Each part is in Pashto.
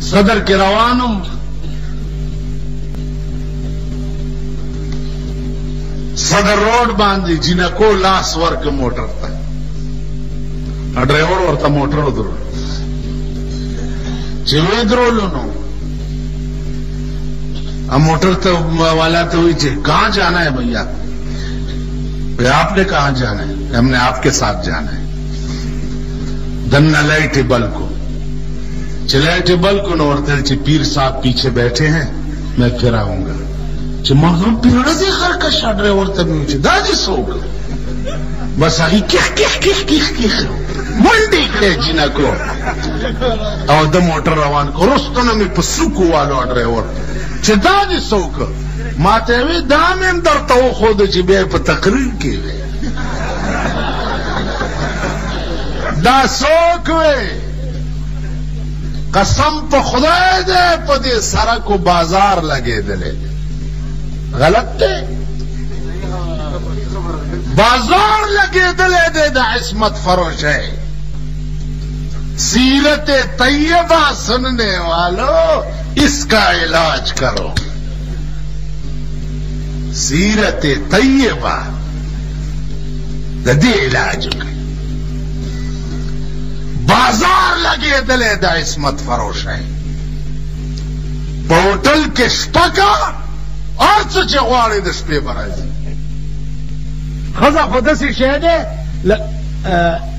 صدر کې روانم صدر روډ باندې جنکو لاس ورک موټر ته ډرایور ورته موټر ودرو چې وې درولو نو موٹر تو والا تو ہوئی تھی کہاں جانا ہے بھیا آپ نے کہاں جانا ہے ہم نے آپ کے ساتھ جانا ہے دن لائے ٹیبل کو چلائے ٹیبل کو نورتے پیر صاحب پیچھے بیٹھے ہیں میں پھر آؤں گا مغم پیڑ سے ہر کشا ڈرائیور تب دادی سوک بس آئی منڈی کے جنا کو اور د موٹر روان کو رستن میں پسوکو والو ډرایور چې دا دې څوک ما ته وی دا مې درته وښود چې بیا په تقریر کې وی دا څوک وی قسم په خدای دې په دې سړک و بازار لګېدلی غلط دی بازار لګېدلی دی د عصمت فروشۍ सीरत तैयबा सुनने वालों इसका इलाज करो सीरत तैयबा दे इलाज बाजार लगे दले द इस्मत फरोश है होटल के स्टका और चचवाड़े दस पे बराजी खजा खुद से शहर है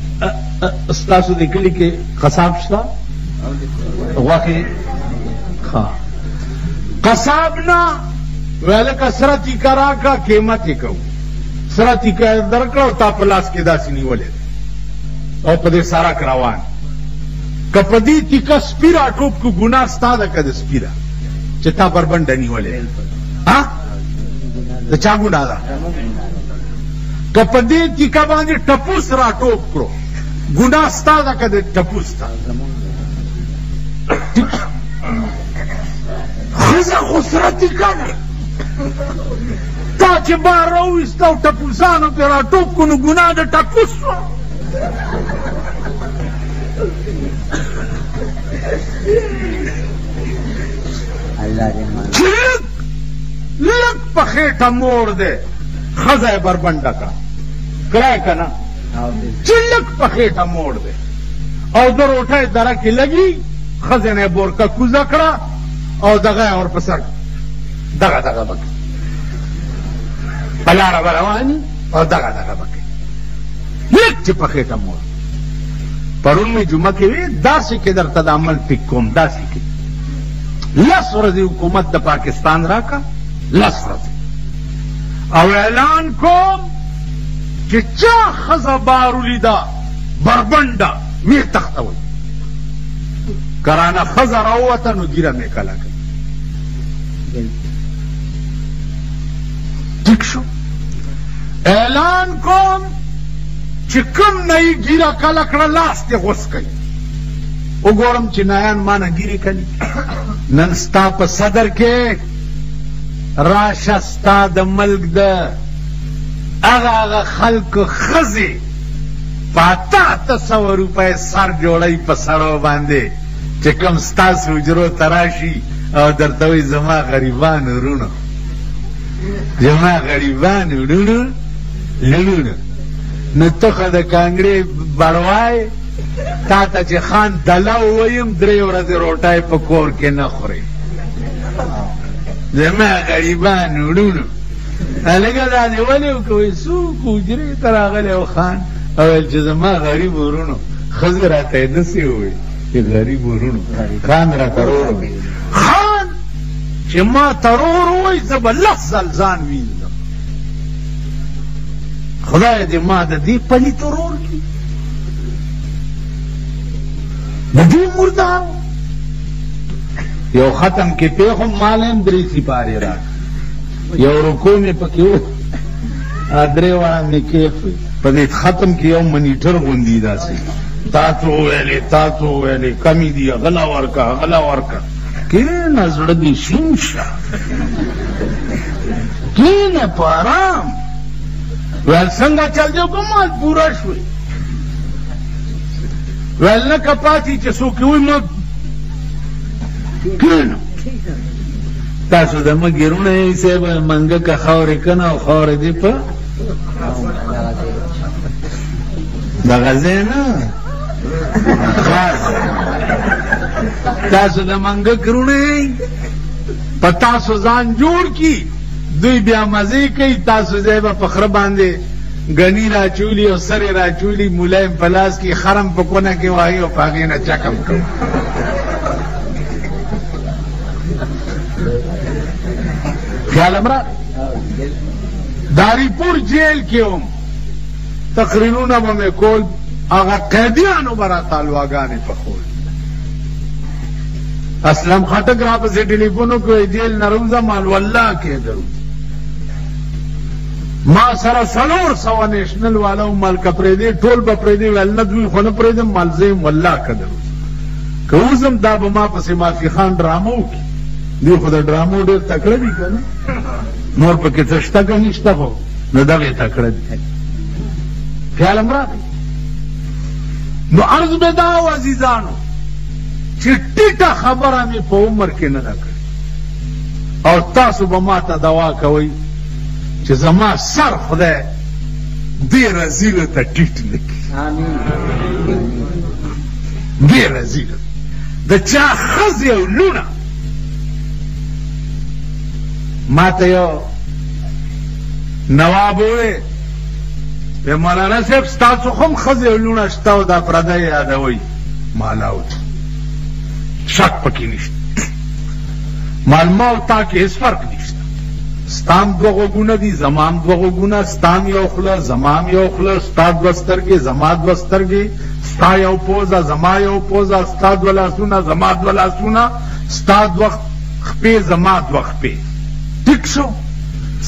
استاسو د کلی کې قصاب شته غوښې قصاب نه ویل که سره تیکه راکړه قیمت یې کوو سره تیکه درکړه او تا په لاس کې داسې نیولې او په دې سړک روان که په دې تیکه سپي راټوپ کړو ګناه ستا ده که د سپي ده چې تا بربنډه نیولې د چا ګناه ده که په دې تیکه باندې ټپوس راټوپ کړو گناہ ستا دا کده ٹپوستا خزا خسرتی کنه تا چې بار راویستا او ټپوسانو پې راټوپ کړو نو ګناه د ټپوس شوه چې لږ په خېټه موړ دی ښځه یې بربنډه کړه کړی که نه چلک پخیٹا موڑ دے او در اٹھائے درہ کی لگی خزنے بورکا کوزا کڑا او دغا اور پسر دغا دغا بکی پلارا بروانی او دغا دغا بکی لیک چی پخیٹا موڑ پرون میں جمعہ کی وی دا سی کے در تد عمل پکوم دا سی کی لس ورزی حکومت دا پاکستان راکا لس ورزی او اعلان کوم کہ چا خزا بارو لیدا بربنڈا وی تختوی کرانا خزا راوتا نو گیرا میں کلا کر ٹھیک شو اعلان کوم چې کم نئی گیرا کلا کڑا لاستے غس کئی او گورم چې نایان مانا گیری کلی ننستا پا صدر کے راشستا دا ملک دا اغا خلق خزی پاتا 800 روپے سر جوڑائی پا سرو باندے چکم ستاس حجرو تراشی او درتوی زما غریبان رونو زما غریبان رونو لونو نو تخه د کانگری بڑوائی تا تا چه خان دلاو ویم 3 ورځې روټای په کور کې نه خوري زما غریبان رونو لگا دا دی ولی کوئی سوک اجری تراغلی او خان اول چې زما غریب ورونو خزی را تیدسی ہوئی کہ غریب ورونو خان را ترور ہوئی خان چې ما ترور ہوئی زب لس زلزان ویندم خدای دی ما دا دی پلی ترور کی دا دی مردار یو ختم کی پیخم مالیم 3 سپاری راک یو رکو میں پکیو درے والا میں کیف پدے ختم کی یو منیٹر غندی دا سی تاتو ویلے کمی دیا غلا ورکا کینا زردی شنشا کینا پارام ویل سنگا چل جو کمال پورا شوئی ویل نکا پاتی چسو کیوئی کینو تاسو د مګیرونه یې صاحب منګه که خاورې کنه او خاورې دې په دغه ځای نه تاسو د منګه کرونه یې په تاسو ځان جوړ کی دوی بیا مزې کوي تاسو ځای به په خره باندې گنی راچولی او سر راچولی ملایم پلاس کی خرم په کونه کې وایي او پاغې نه چکم کوي خیال امرا داری پور جیل کې هم تقریرونه به مې کول هغه قیدیانو به را تالواګانې پخول اسلم خټک را پسې ټلیفون وکړی جیل نه روزه مال والله کې درو ما سره 400 نیشنل والا مال کا پرېدې ټول به پرېدې ول نه دوی خو نه پرېدم مال زم والله کدر که اوسم دا به ما پسې مافي خان ډرامو کی دی خو د ډرامو ډېر تکړه دي کنه نور پکې څه شته که نشته خو نو دغه تکړه دي خیال امرا نو عرض به دا و عزیزانو چې ټیټه خبره مې په عمر کې نه ده کړې او تاسو به ما ته دوا کوئ چې زما سر خدای دې رزیلو ته ټیټ نه کړي دې رزیلو د چا ښځې او لونه ما ته یو نواب ووی مولانا صاحب ستاسو خو هم ښځې او لونه شته او دا پردی یادوئ مالا وچ شک پکې نشته مال ما او تا کې هېڅ فرق نشته ستام دوه غوږونه دي زمام دوه غوږونه ستام یو خوله زمام یو خوله ستا دوه سترګې زما دوه سترګې ستا یو پوزه زما یو پوزه ستا دوه لاسونه زما دوه لاسونه ستا دوه خپې زما دوه خپې ټیک شو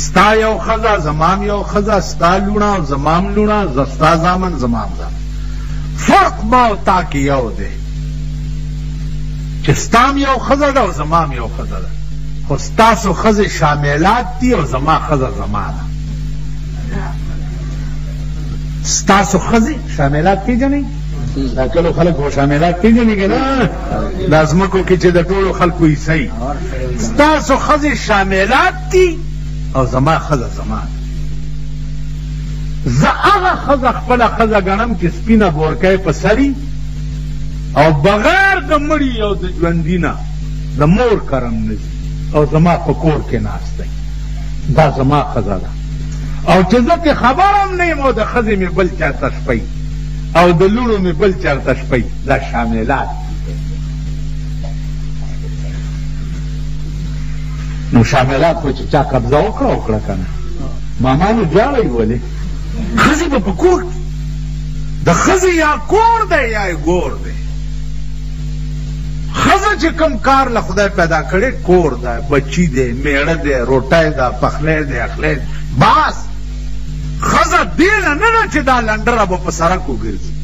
ستا یو ښځه زمام یو ښځه ستا لوڼه او زمام لوڼه ستا زامن زمام زامن فرق ما او تا کې یو دی چې ستام یو ښځه ده او زمام یو ښځه ده خو ستاسو ښځې شاملات دي او زما ښځه زما ده ستاسو ښځې شاملات پېژنئ دا کلو خلک خو شاملات پېژني که نه دا ځمکو کې چې د ټولو خلکو حصه ستاسو ښځې شاملات دي او زما ښځه زما ده زه هغه ښځه خپله ښځه ګڼم چې سپینه بورکۍ په سري او بغیر د مړي او د ژوندي نه د مور کرم نه ځي او زما په کور کې ناست دی دا زما ښځه ده او چې زه پې خبر هم نه یم او د ښځې مې بل چاته شپی او د لوڼو مې بل چاته شپی دا شاملات نو شاملات خو چې چا قبضه وکړه که نه مامانو جاړئ ولې ښځې به په کور کې د ښځې یا کور دی یا یې ګور دی ښځه چې کوم کار له خدای پیدا کړی کور ده بچي دی میړه دی روټی ده پخلی دی اخلی دی بس ښځه دې نه نه ده چې دا لنډره به په سړک وګرځي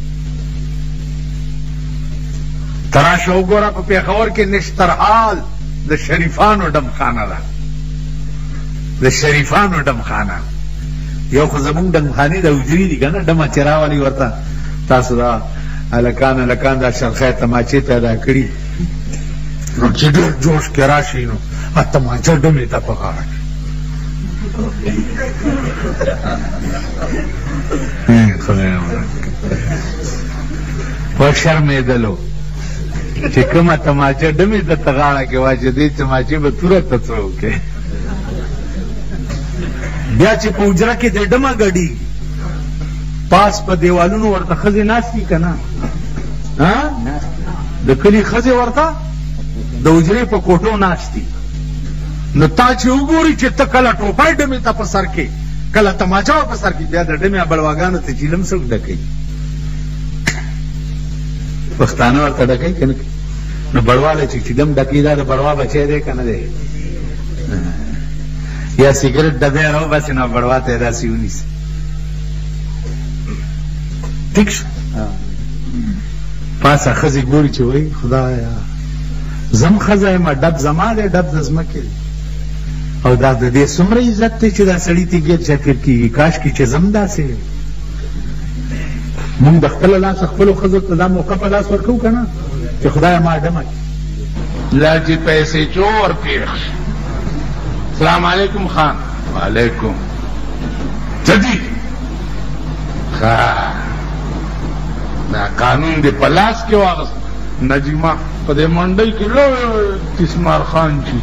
ته راشه وګوره په پېښور کې نشترحال د شریفانو ډمخانه ده د شریفانو ډمخانه یو خو زمونږ ډمخانې د حجري دي که نه ډمه چې راولي ورته تاسو دا هلکان دا شرخی تماچې پیدا کړي نو چې ډېر جوش کې راشي نو تماچه ډمې ته په غاړه خدای وشرمېدلو چې کومه تماچه ډمې ته ته غاړه کې واچې دې تماچې به توره ته څه وکړې بیا چې په حجره کې د ډمه ګډېږي پاس په دیوالونو ورته ښځې ناستي که نه د کلي ښځې ورته د حجرې په کوټو ناستي نو تا چې وګوري چې ته کله ټوپی ډمې ته په سر کې کله تماچه په سر کې بیا د ډمې بړواګانو ته چیلم څوک ډکوي پښتانه ورته ډکوي که نه نو بړواله چې چیلم ډکوي دا د بړوا بچی دی که نه دی یا سیګرټ ډبی راوباسي نو بړوا ته یې داسې ونیسي ټیک شو پاسه ښځې ګوري چې وایي خدایا زم ښځه یم ډب زما دی ډب د ځمکې دی او دا د دې څومره عزت دی چې دا سړي ته ګیر چاپېر کېږي کاشکې چې زم داسې مونږ د خپله لاسه خپلو ښځو ته دا موقع په لاس ورکوو که نه چې خدایه ما ډمه کړي لا چې پیسې چور پیښ. السلام علیکم خان. وعلیکم. جدي دا قانون دې په لاس کې واغست. نجیمه په دې منډۍ کې لوی تسمار خان چې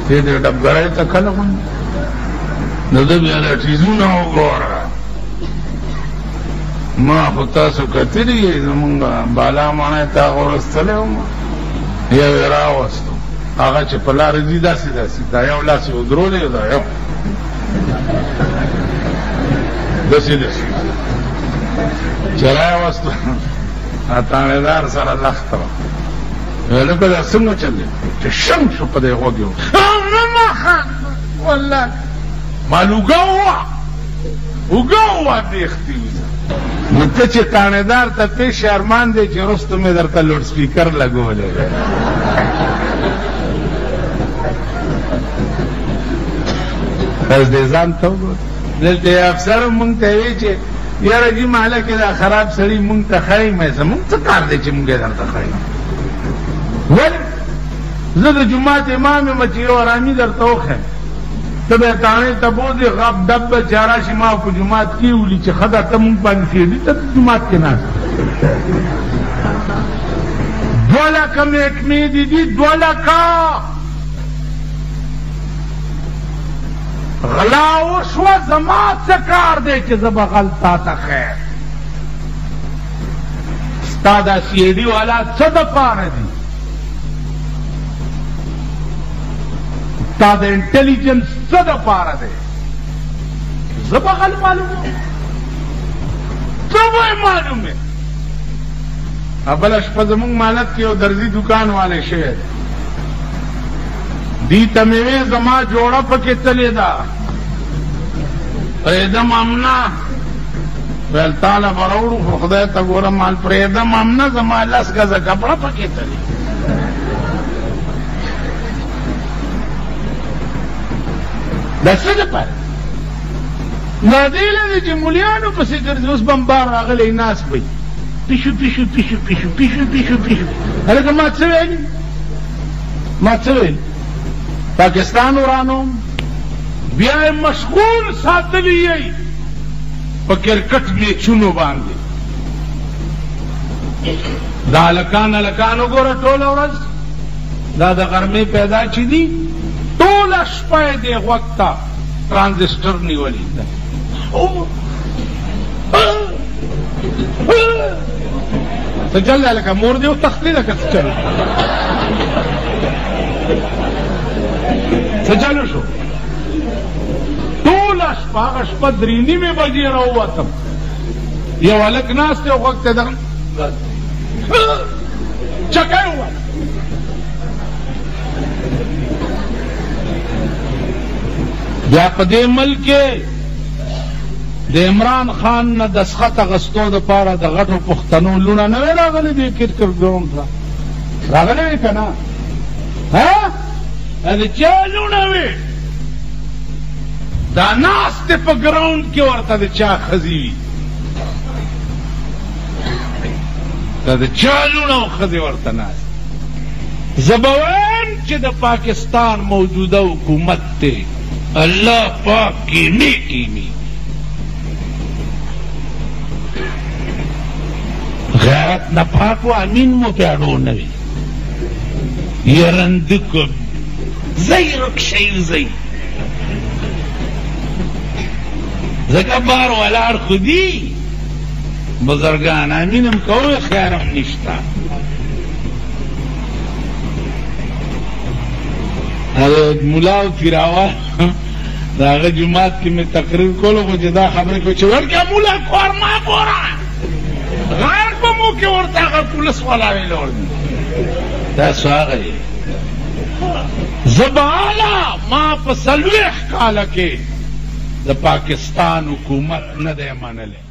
دې ډبګړی ته کله غونډي نو ده بیا لټیزونه وګوره. ما خو تاسو کتلي زمونږ بالا ماڼۍ ته غورستلی وم، یو یې راوستو، هغه چې په لاره ځي داسې داسې دا یو لاس یې ودرولی دا یو داسې داسې چې راوستو تانیدار سره لخته وه. لکه دا څنګه چل دی چې شم شو په دی غوږ یې والله ما لوګه ووه ووه دیختي وزه نو ته چې تانیدار ته پیش ارمان دی چې رستو مې درته لوډ سپیکر لګولی دی. بس دې ځان ته وګوره. دلته یې افسر مونږ ته وی چې یاره جي ماله کې دا خراب سړي مونږ ته ښایي. مې زمونږ څه کار دی چې مونږ یې درته ښایي؟ ولې زه د جومات امام یم چې یو ارامي درته وښیم، ته به یې تاڼۍ ته بوځې غب ډب به چې راشي ما په جومات کې ولي چې ښه ده ته مونږ باندې سیډي ته جومات کې ناست 2 لکه محکمې دي دي 2 لکه غلا وشوه زما څه کار دی چې زه به غل تا ته خیر. ستا دا سی ډي والا څه دپاره دي؟ ستا د انټیلیجنس څه دپاره دی؟ زه به غل معلوموم، څه به یې معلومې؟ بله شپه زمونږ مالت کې یو درزي دکان والی شوی دی، دی ته مې وې زما جوړه پکې تلې ده پرېږدم امنه ویل تاله به راوړو خو خدای ته ګوره مال پرېږدم امنه زما 10 ګزه کپړه پکې تلې. دا څه دپاره؟ دا دې له چې مولیانو پسې ګرځي. اوس بمبار راغلی ناست وی پیشو پیشو پیشو پیشو پیشو پیشو پیشو. هلکه ما څه ویلي؟ ما څه ویلي؟ پاکستان ورانو بیا یې مشغول ساتلی یی په کرکټ میچونو باندې. دا هلکان وګوره ټوله ورځ دا د غرمې پیدا چې دي ټوله شپه یې دې غوږ ته ټرانزسټر نیولي ده. څه چل دی هلکه مور دې وتښتې ده که څه چل څه چلو شو؟ ټوله شپه هغه شپه 3:30 بجې راووتم، یو هلک ناست دی او غوږ ته دغه چکی وویل. بیا په دې ملک کې د عمران خان نه دسخط اخیستو دپاره د غټو پښتنو لوڼه نه وی راغلې دې کرکټ ګراونډ ته راغلې وې که نه؟ د چا لوڼه وې؟ دا ناست دی په ګراونډ کې ورته د چا ښځې وي، دا د چا لوڼه او ښځې ورته ناست. زه به وایم چې د پاکستان موجوده حکومت دی الله پاک کیمی کیمی غیرت نه پاک و امین مو پیاړو نه وي یرنده کو زی رکشی زی ځکه بار ولاړ خو دي بزرګان امینم کوئ خیرم نشته. ملا او پیراوال د هغه جومات کې مې تقریر کولو خو چې دا خبرې کوي چې ورکه مولا کور ما ګوره غیر په مو کې ورته هغه پولیس والا ویلور دي. تاسو هغه یې زه به اعلی ما په 40 کاله کې د پاکستان حکومت نه دی منلی.